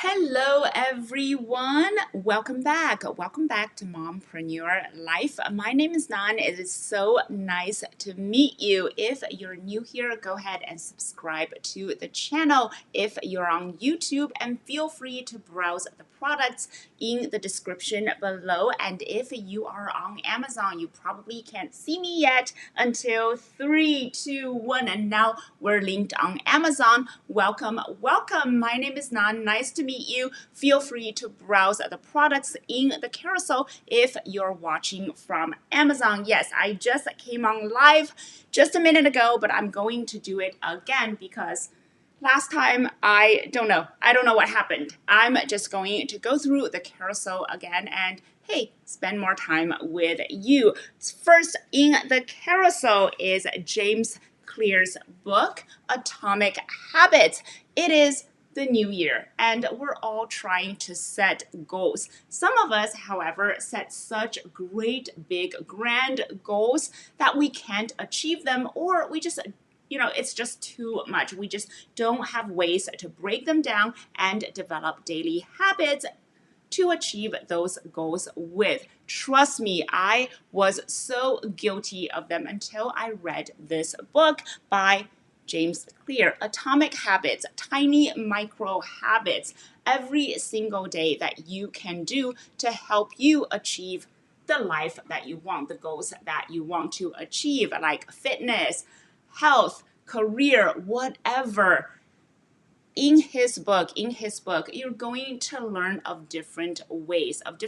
Hello everyone, welcome back to Mompreneur Life. My name is Nan. It is so nice to meet you. If you're new here, go ahead and subscribe to the channel if you're on YouTube, and feel free to browse the products in the description below. And if you are on Amazon, you probably can't see me yet until 3, 2, 1, and now we're linked on Amazon. Welcome. My name is Nan. Nice to meet you. Feel free to browse the products in the carousel if you're watching from Amazon. Yes, I just came on live just a minute ago, but I'm going to do it again because last time, I don't know what happened. I'm just going to go through the carousel again and, hey, spend more time with you. First in the carousel is James Clear's book, Atomic Habits. It is the new year, and we're all trying to set goals. Some of us, however, set such great, big, grand goals that we can't achieve them, or we just it's just too much. We just don't have ways to break them down and develop daily habits to achieve those goals with. Trust me, I was so guilty of them until I read this book by James Clear, Atomic Habits, tiny micro habits every single day that you can do to help you achieve the life that you want, the goals that you want to achieve, like fitness, health, career, whatever. In his book, you're going to learn of different ways of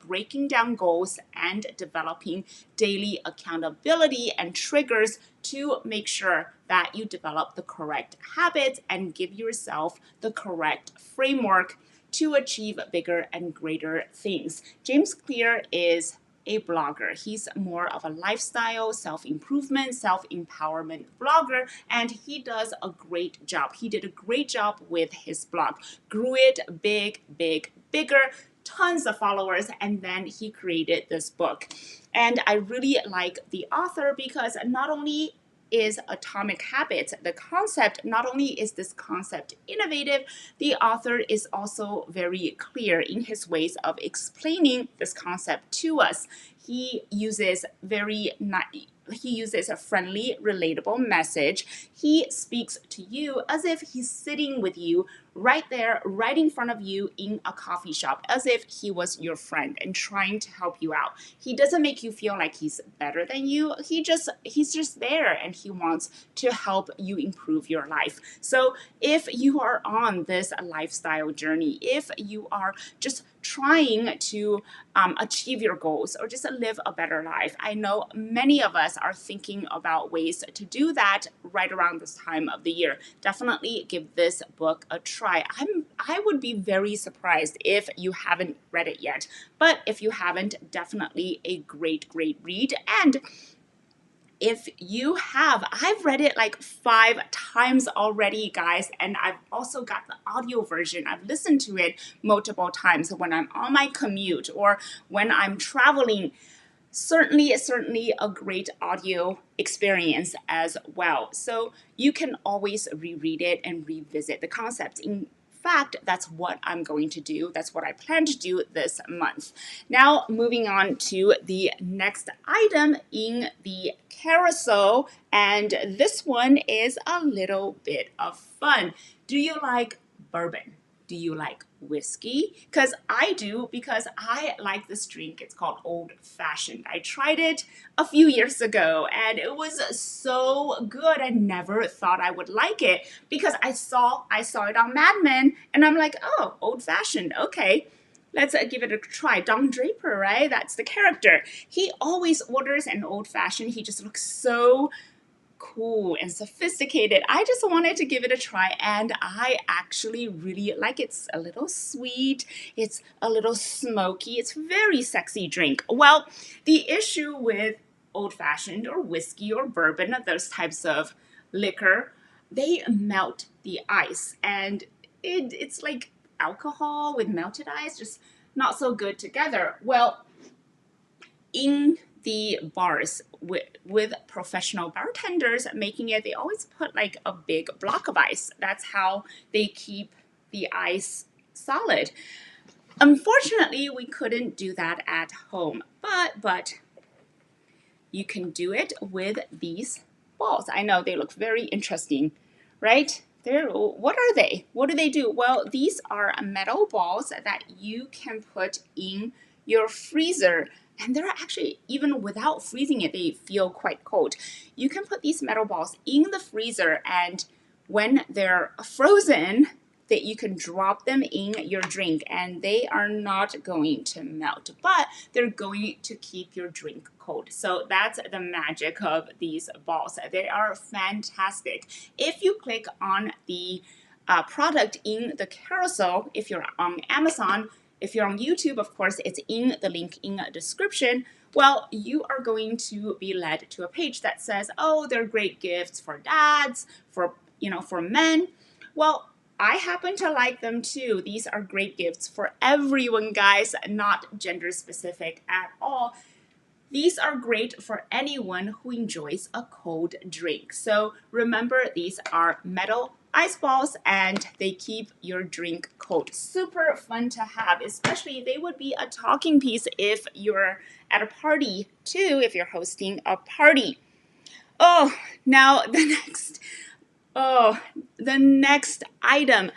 breaking down goals and developing daily accountability and triggers to make sure that you develop the correct habits and give yourself the correct framework to achieve bigger and greater things. James Clear is a blogger. He's more of a lifestyle, self-improvement, self-empowerment blogger, and he does a great job. He did a great job with his blog. Grew it bigger, tons of followers, and then he created this book. And I really like the author because not only is Atomic Habits the concept, not only is this concept innovative, the author is also very clear in his ways of explaining this concept to us. He uses a friendly, relatable message. He speaks to you as if he's sitting with you right there, right in front of you in a coffee shop, as if he was your friend and trying to help you out. He doesn't make you feel like he's better than you. He's just there, and he wants to help you improve your life. So if you are on this lifestyle journey, if you are just trying to achieve your goals or just live a better life, I know many of us are thinking about ways to do that right around this time of the year. Definitely give this book a try. I would be very surprised if you haven't read it yet, but if you haven't, definitely a great read. And if you have, I've read it like 5 times already, guys, and I've also got the audio version. I've listened to it multiple times when I'm on my commute or when I'm traveling. Certainly a great audio experience as well. So you can always reread it and revisit the concepts. In fact, that's what I'm going to do. That's what I plan to do this month. Now, moving on to the next item in the carousel, and this one is a little bit of fun. Do you like bourbon? Do you like whiskey? Because I do, because I like this drink. It's called Old Fashioned. I tried it a few years ago and it was so good. I never thought I would like it because I saw it on Mad Men and I'm like, oh, Old Fashioned, okay. Let's give it a try. Don Draper, right? That's the character. He always orders an Old Fashioned. He just looks so cool and sophisticated. I just wanted to give it a try, and I actually really like it. It's a little sweet, it's a little smoky, it's a very sexy drink. Well, the issue with old-fashioned or whiskey or bourbon, those types of liquor, they melt the ice, and it's like alcohol with melted ice, just not so good together. Well, in the bars with professional bartenders making it, they always put like a big block of ice. That's how they keep the ice solid. Unfortunately, we couldn't do that at home, but you can do it with these balls. I know they look very interesting, right? What are they? What do they do? Well, these are metal balls that you can put in your freezer. And they're actually, even without freezing it, they feel quite cold. You can put these metal balls in the freezer, and when they're frozen, that you can drop them in your drink and they are not going to melt, but they're going to keep your drink cold. So that's the magic of these balls. They are fantastic. If you click on the product in the carousel, if you're on Amazon, if you're on YouTube, of course, it's in the link in the description. Well, you are going to be led to a page that says, oh, they're great gifts for dads, for men. Well, I happen to like them too. These are great gifts for everyone, guys, not gender specific at all. These are great for anyone who enjoys a cold drink. So remember, these are metal ice balls and they keep your drink cold. Super fun to have, especially they would be a talking piece if you're at a party too, if you're hosting a party. Oh, now the next item,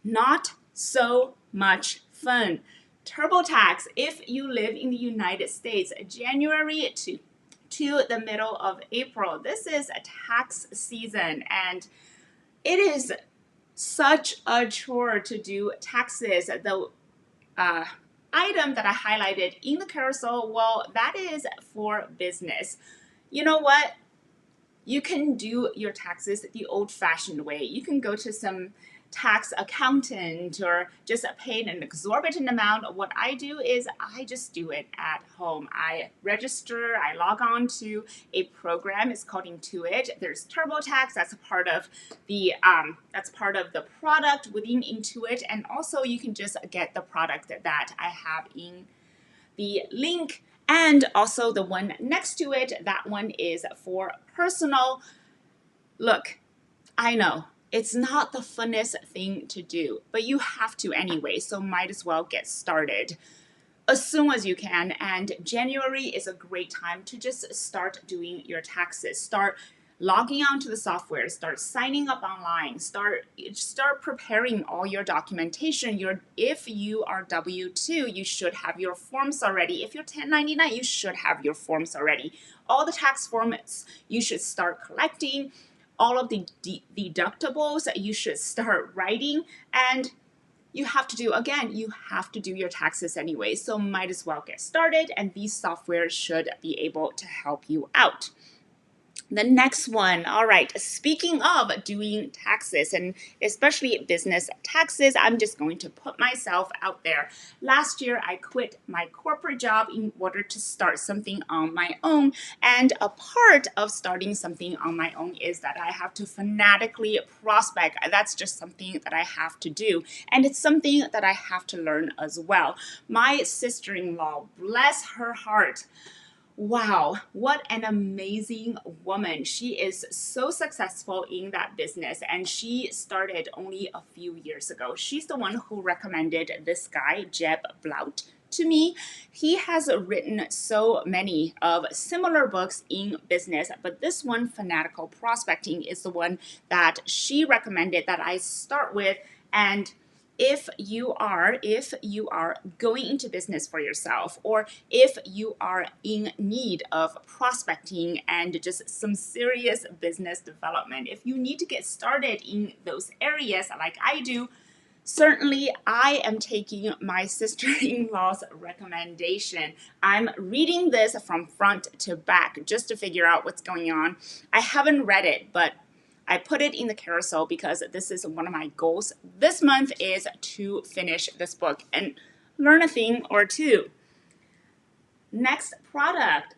not so much fun. TurboTax, if you live in the United States, January to the middle of April, this is a tax season, and it is such a chore to do taxes. The item that I highlighted in the carousel, well, that is for business. You know what? You can do your taxes the old-fashioned way. You can go to some tax accountant or just pay an exorbitant amount. What I do is I just do it at home. I register, I log on to a program. It's called Intuit. There's TurboTax. That's a part of the product within Intuit, and also you can just get the product that I have in the link. And also the one next to it, that one is for personal. Look, I know it's not the funnest thing to do, but you have to anyway, so might as well get started as soon as you can. And January is a great time to just start doing your taxes. Start logging onto the software, start signing up online, start preparing all your documentation. If you are W-2, you should have your forms already. If you're 1099, you should have your forms already. All the tax forms you should start collecting. All of the deductibles you should start writing, and you have to do your taxes anyway, so might as well get started, and these software should be able to help you out. The next one, all right, speaking of doing taxes and especially business taxes, I'm just going to put myself out there. Last year, I quit my corporate job in order to start something on my own. And a part of starting something on my own is that I have to fanatically prospect. That's just something that I have to do. And it's something that I have to learn as well. My sister-in-law, bless her heart, wow, what an amazing woman. She is so successful in that business, and she started only a few years ago. She's the one who recommended this guy, Jeb Blount, to me. He has written so many of similar books in business, but this one, Fanatical Prospecting, is the one that she recommended that I start with. And if you are going into business for yourself, or if you are in need of prospecting and just some serious business development, if you need to get started in those areas like I do, certainly I am taking my sister-in-law's recommendation. I'm reading this from front to back just to figure out what's going on. I haven't read it, but I put it in the carousel because this is one of my goals this month, is to finish this book and learn a thing or two. Next product,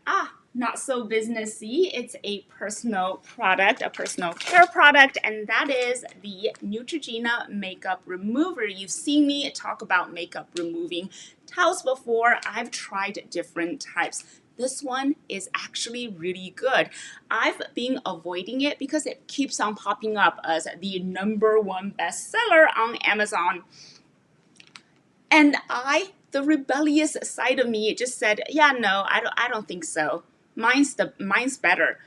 not so businessy. It's a personal product, a personal care product, and that is the Neutrogena Makeup Remover. You've seen me talk about makeup removing towels before. I've tried different types. This one is actually really good. I've been avoiding it because it keeps on popping up as the #1 bestseller on Amazon. And the rebellious side of me, just said, yeah, no, I don't think so. Mine's better.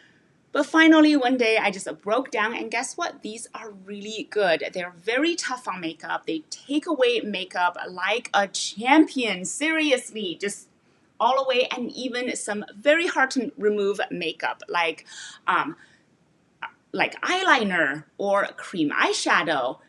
But finally, one day, I just broke down, and guess what? These are really good. They're very tough on makeup. They take away makeup like a champion. Seriously, just all away, and even some very hard to remove makeup, like eyeliner or cream eyeshadow,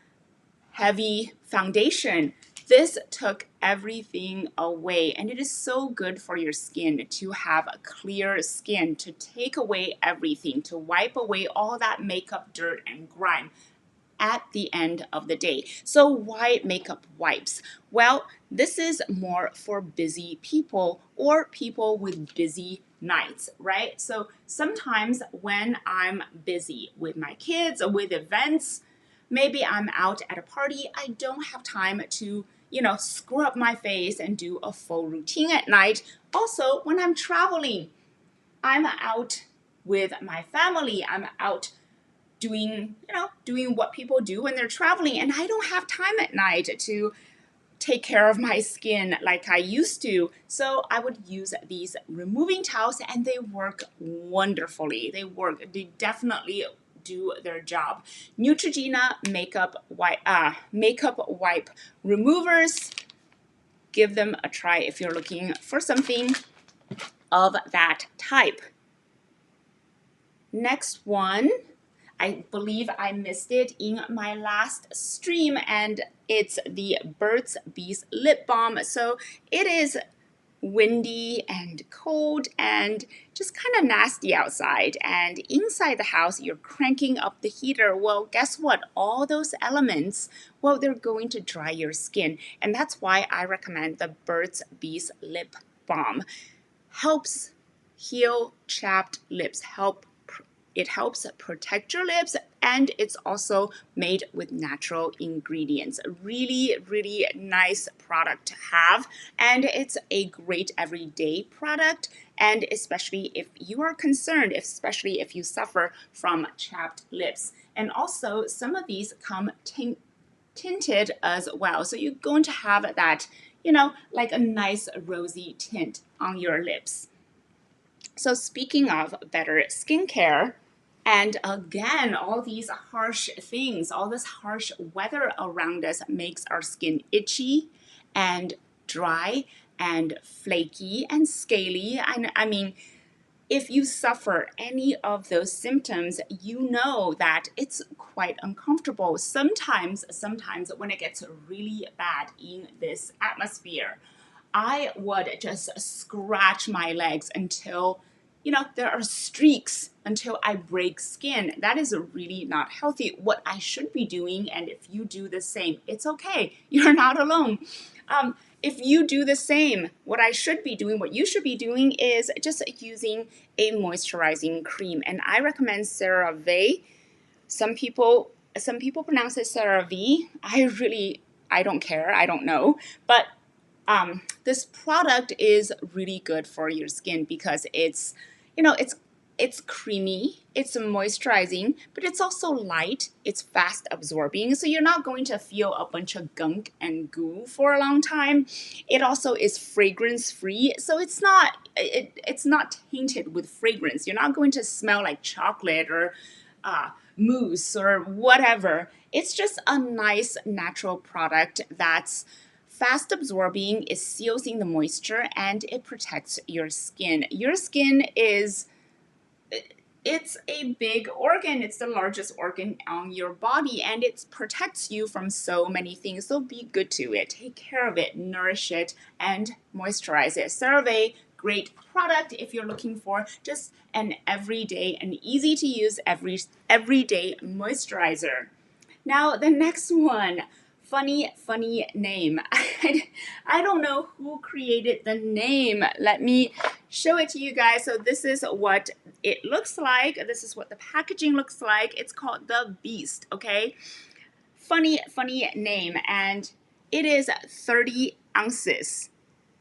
heavy foundation. This took everything away, and it is so good for your skin to have a clear skin, to take away everything, to wipe away all that makeup dirt and grime at the end of the day. So why makeup wipes? Well, this is more for busy people or people with busy nights, right? So sometimes when I'm busy with my kids or with events, maybe I'm out at a party, I don't have time to, scrub my face and do a full routine at night. Also, when I'm traveling, I'm out with my family, I'm out doing what people do when they're traveling, and I don't have time at night to take care of my skin like I used to. So I would use these removing towels, and they work wonderfully. They definitely do their job. Neutrogena makeup wipe removers. Give them a try if you're looking for something of that type. Next one, I believe I missed it in my last stream, and it's the Burt's Bees Lip Balm. So it is windy and cold and just kind of nasty outside, and inside the house you're cranking up the heater. Well, guess what? All those elements, well, they're going to dry your skin, and that's why I recommend the Burt's Bees Lip Balm. Helps heal chapped lips, it helps protect your lips, and it's also made with natural ingredients. A really, really nice product to have, and it's a great everyday product, and especially if you are concerned, especially if you suffer from chapped lips. And also, some of these come tinted as well, so you're going to have that, like a nice rosy tint on your lips. So speaking of better skincare, and again, all these harsh things, all this harsh weather around us makes our skin itchy and dry and flaky and scaly. And I mean, if you suffer any of those symptoms, you know that it's quite uncomfortable. Sometimes when it gets really bad in this atmosphere, I would just scratch my legs until, there are streaks, until I break skin. That is really not healthy. What I should be doing, and if you do the same, it's okay. You're not alone. If you do the same, what you should be doing is just using a moisturizing cream. And I recommend CeraVe. Some people pronounce it CeraVe. I don't care. I don't know. But this product is really good for your skin because it's creamy, it's moisturizing, but it's also light, it's fast absorbing, so you're not going to feel a bunch of gunk and goo for a long time. It also is fragrance free, so it's not tainted with fragrance. You're not going to smell like chocolate or mousse or whatever. It's just a nice natural product that's fast absorbing, it seals in the moisture, and it protects your skin. Your skin it's a big organ. It's the largest organ on your body, and it protects you from so many things. So be good to it. Take care of it, nourish it, and moisturize it. CeraVe, great product if you're looking for just an everyday and easy to use everyday moisturizer. Now, the next one. Funny name. I don't know who created the name. Let me show it to you guys. So this is what it looks like. This is what the packaging looks like. It's called the Beast, okay? Funny name, and it is 30 ounces.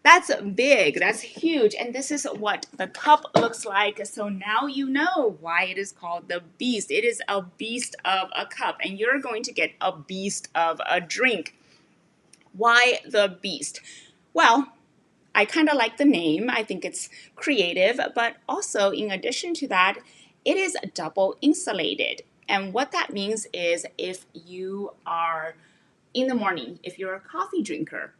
That's big, that's huge, and this is what the cup looks like. So now you know why it is called the beast. It is a beast of a cup, and you're going to get a beast of a drink. Why the beast? Well, I kind of like the name. I think it's creative, but also in addition to that, it is double insulated. And what that means is if you are in the morning, if you're a coffee drinker,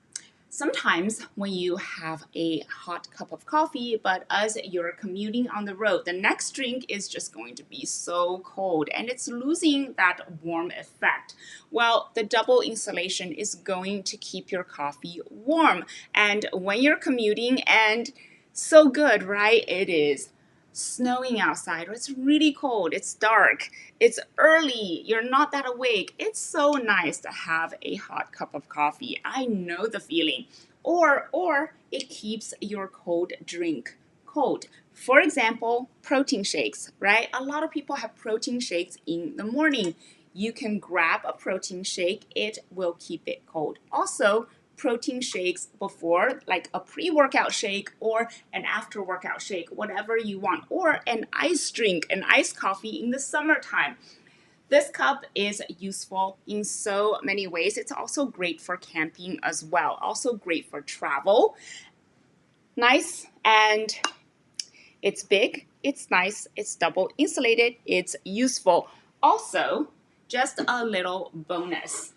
sometimes when you have a hot cup of coffee, but as you're commuting on the road, the next drink is just going to be so cold and it's losing that warm effect. Well, the double insulation is going to keep your coffee warm. And when you're commuting, and so good, right? It is snowing outside, or it's really cold, it's dark, it's early, you're not that awake. It's so nice to have a hot cup of coffee. I know the feeling. Or it keeps your cold drink cold. For example, protein shakes, right? A lot of people have protein shakes in the morning. You can grab a protein shake, it will keep it cold. Also, protein shakes before, like a pre-workout shake or an after-workout shake, whatever you want, or an ice drink, an iced coffee in the summertime. This cup is useful in so many ways. It's also great for camping as well, also great for travel. Nice, and it's big, it's nice, it's double insulated, it's useful. Also, just a little bonus.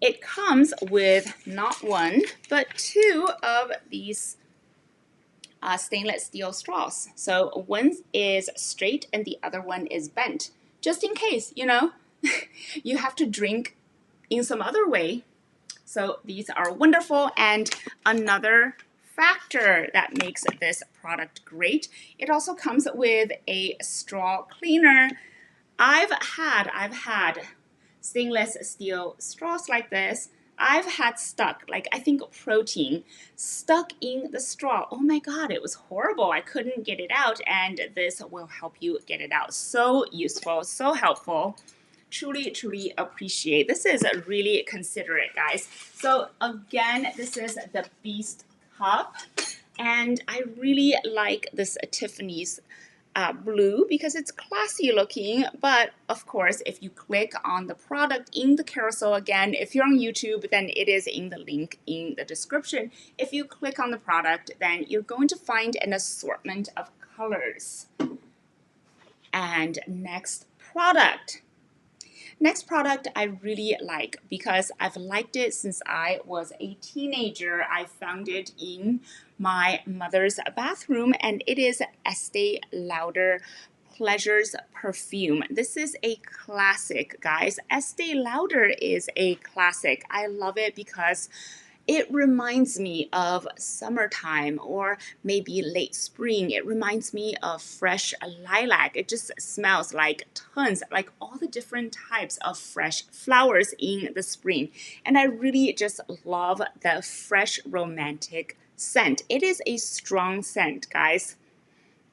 It comes with not one, but two of these stainless steel straws. So one is straight and the other one is bent. Just in case, you have to drink in some other way. So these are wonderful. And another factor that makes this product great, it also comes with a straw cleaner. I've had stainless steel straws like this. I've had stuck, like I think protein stuck in the straw. Oh my God, it was horrible. I couldn't get it out, and this will help you get it out. So useful, so helpful. Truly, truly appreciate. This is really considerate, guys. So again, this is the Beast Cup, and I really like this Tiffany's blue because it's classy looking. But of course, if you click on the product in the carousel, again, if you're on YouTube, then it is in the link in the description. If you click on the product, then you're going to find an assortment of colors. And next product I really like because I've liked it since I was a teenager. I found it in my mother's bathroom, and it is Estee Lauder Pleasures perfume. This is a classic, guys. Estee Lauder is a classic. I love it because it reminds me of summertime or maybe late spring. It reminds me of fresh lilac. It just smells like tons, like all the different types of fresh flowers in the spring. And I really just love the fresh romantic scent. It is a strong scent, guys.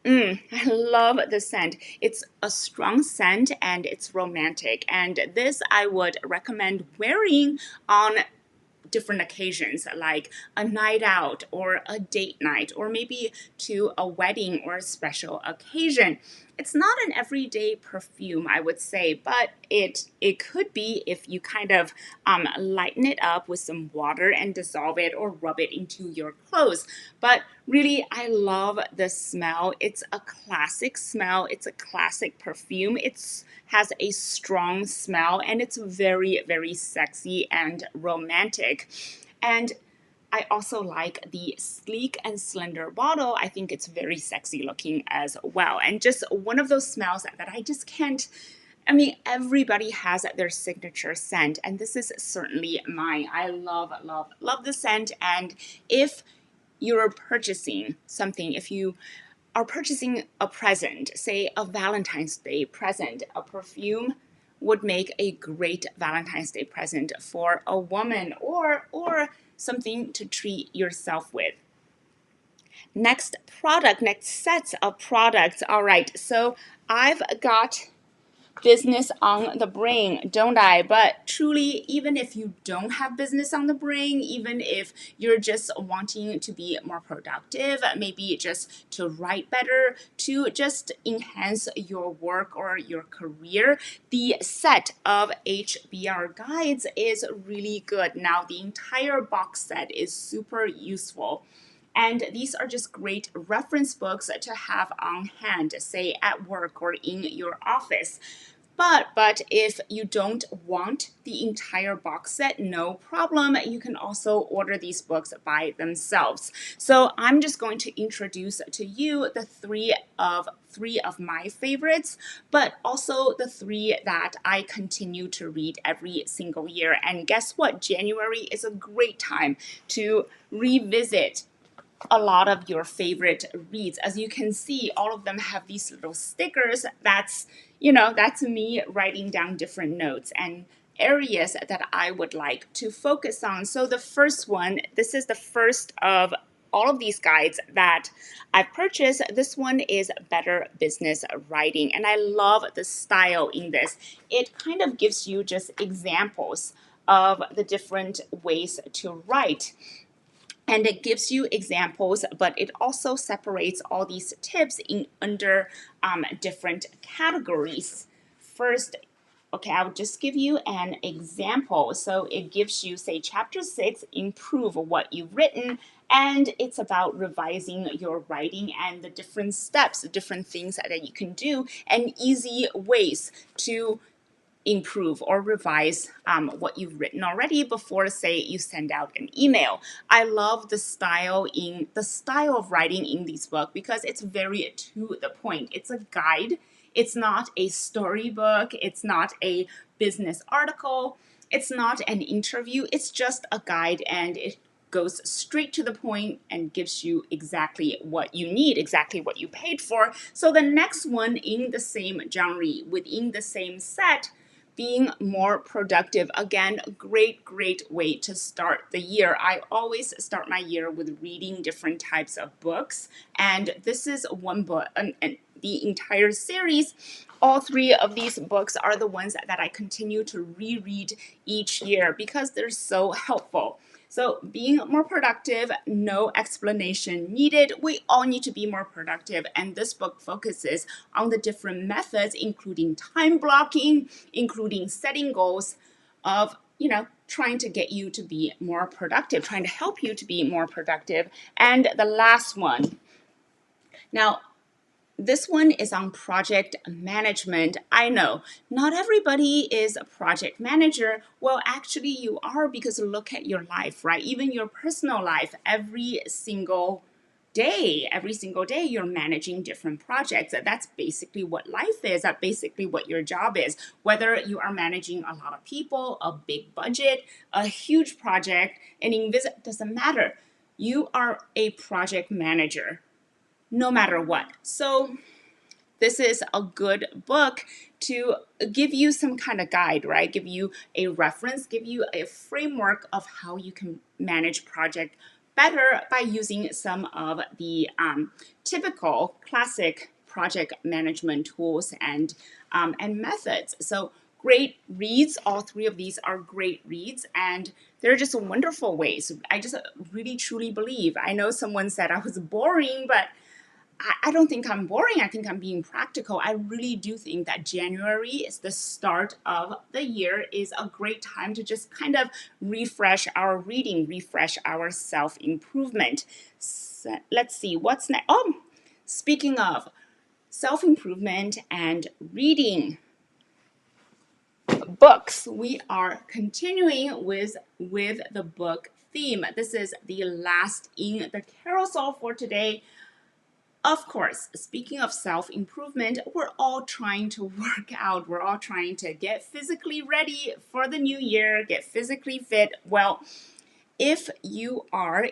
I love the scent. It's a strong scent and it's romantic. And this I would recommend wearing on different occasions, like a night out or a date night, or maybe to a wedding or a special occasion. It's not an everyday perfume, I would say, but it could be if you kind of lighten it up with some water and dissolve it or rub it into your clothes. But really, I love the smell. It's a classic smell. It's a classic perfume. It has a strong smell, and it's very, very sexy and romantic. And I also like the sleek and slender bottle. I think it's very sexy looking as well. And just one of those smells that I just can't, everybody has their signature scent, and this is certainly mine. I love, love, love the scent. And if you're purchasing something, if you are purchasing a present, say a Valentine's Day present, a perfume would make a great Valentine's Day present for a woman or something to treat yourself with. Next sets of products. All right, so I've got business on the brain, don't I? But truly, even if you don't have business on the brain, even if you're just wanting to be more productive, maybe just to write better, to just enhance your work or your career, the set of HBR guides is really good. Now, the entire box set is super useful. And these are just great reference books to have on hand, say at work or in your office. But if you don't want the entire box set, no problem. You can also order these books by themselves. So I'm just going to introduce to you the three of my favorites, but also the three that I continue to read every single year. And guess what? January is a great time to revisit a lot of your favorite reads. As you can see, all of them have these little stickers. That's me writing down different notes and areas that I would like to focus on. So the first one, this is the first of all of these guides that I've purchased. This one is Better Business Writing, and I love the style in this. It kind of gives you just examples of the different ways to write. And it gives you examples, but it also separates all these tips in under different categories. First, okay, I'll just give you an example. So it gives you, say, chapter 6, improve what you've written, and it's about revising your writing and the different steps, different things that you can do, and easy ways to improve or revise what you've written already before, say, you send out an email. I love the style of writing in this book because it's very to the point. It's a guide. It's not a storybook. It's not a business article. It's not an interview. It's just a guide, and it goes straight to the point and gives you exactly what you need, exactly what you paid for. So the next one in the same genre, within the same set, being more productive. Again, great way to start the year. I always start my year with reading different types of books, and this is one book, and the entire series. All three of these books are the ones that I continue to reread each year because they're so helpful. So being more productive, no explanation needed. We all need to be more productive. And this book focuses on the different methods, including time blocking, including setting goals of, trying to get you to be more productive, trying to help you to be more productive. And the last one. Now, this one is on project management. I know not everybody is a project manager. Well, actually you are, because look at your life, right? Even your personal life, every single day you're managing different projects. That's basically what life is. That's basically what your job is. Whether you are managing a lot of people, a big budget, a huge project, doesn't matter. You are a project manager no matter what. So this is a good book to give you some kind of guide, right? Give you a reference, give you a framework of how you can manage project better by using some of the typical classic project management tools and methods. So great reads. All three of these are great reads, and they're just wonderful ways. I just really truly believe. I know someone said I was boring, but I don't think I'm boring. I think I'm being practical. I really do think that January is the start of the year, is a great time to just kind of refresh our reading, refresh our self-improvement. So, let's see, what's next? Oh, speaking of self-improvement and reading books, we are continuing with the book theme. This is the last in the carousel for today. Of course, speaking of self-improvement, we're all trying to work out. We're all trying to get physically ready for the new year, get physically fit. Well, if you are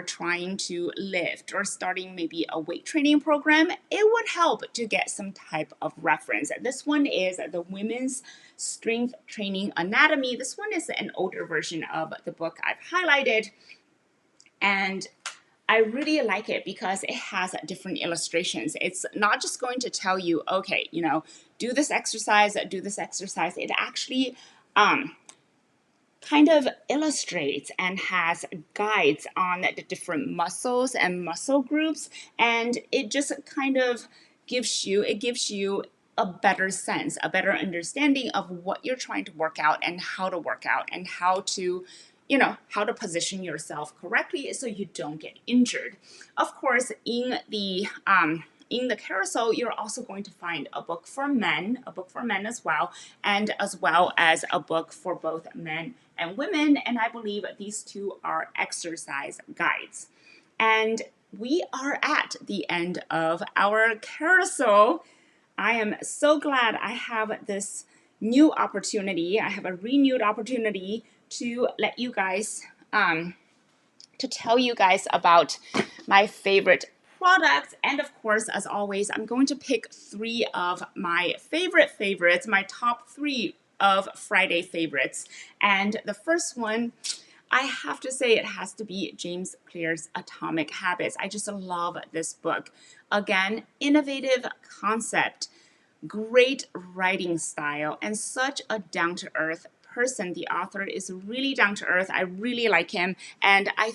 trying to lift or starting maybe a weight training program, it would help to get some type of reference. This one is the Women's Strength Training Anatomy. This one is an older version of the book I've highlighted. And I really like it because it has different illustrations. It's not just going to tell you, okay, you know, do this exercise, do this exercise. It actually kind of illustrates and has guides on the different muscles and muscle groups, and it just kind of gives you a better sense, a better understanding of what you're trying to work out and how to work out and how to, you know, how to position yourself correctly so you don't get injured. Of course, in the carousel, you're also going to find a book for men as well, and as well as a book for both men and women. And I believe these two are exercise guides. And we are at the end of our carousel. I am so glad I have this new opportunity. I have a renewed opportunity to let you guys, to tell you guys about my favorite products. And of course, as always, I'm going to pick 3 of my favorites, my top 3 of Friday favorites. And the first one, I have to say it has to be James Clear's Atomic Habits. I just love this book. Again, innovative concept, great writing style, and such a down-to-earth person. The author is really down to earth. I really like him, and I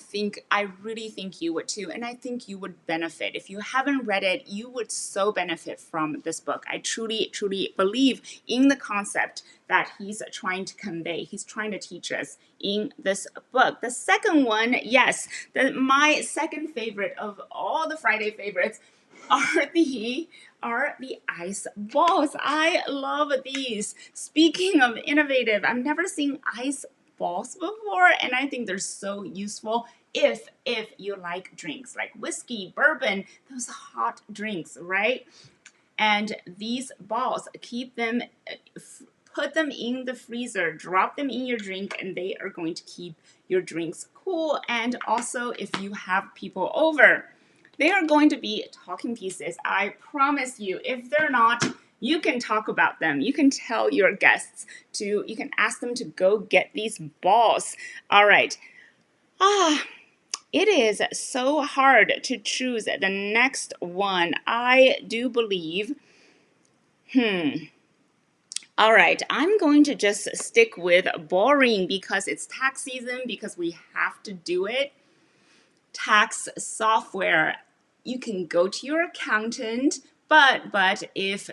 really think you would too, and I think you would benefit. If you haven't read it, you would so benefit from this book. I truly believe in the concept that he's trying to convey, he's trying to teach us in this book. The second one, yes, my second favorite of all the Friday favorites are the ice balls. I love these. Speaking of innovative, I've never seen ice balls before, and I think they're so useful if you like drinks like whiskey, bourbon, those hot drinks, right? And these balls, keep them, put them in the freezer, drop them in your drink, and they are going to keep your drinks cool. And also, if you have people over, they are going to be talking pieces. I promise you. If they're not, you can talk about them. You can tell your guests to, you can ask them to go get these balls. All right. It is so hard to choose the next one. I do believe, all right, I'm going to just stick with boring because it's tax season, because we have to do it. Tax software. You can go to your accountant, but if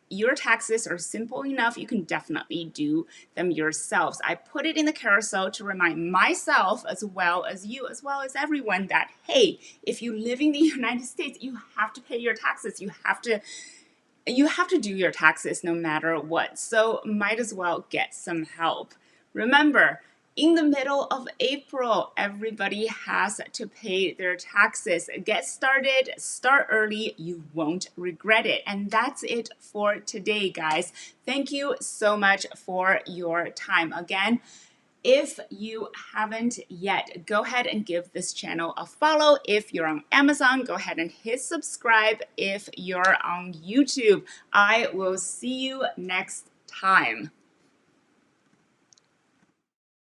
your taxes are simple enough, you can definitely do them yourselves. I put it in the carousel to remind myself, as well as you, as well as everyone, that hey, if you live in the United States, you have to pay your taxes. You have to do your taxes no matter what. So might as well get some help. Remember, in the middle of April, everybody has to pay their taxes. Get started, start early, you won't regret it. And that's it for today, guys. Thank you so much for your time. Again, if you haven't yet, go ahead and give this channel a follow. If you're on Amazon, go ahead and hit subscribe. If you're on YouTube, I will see you next time.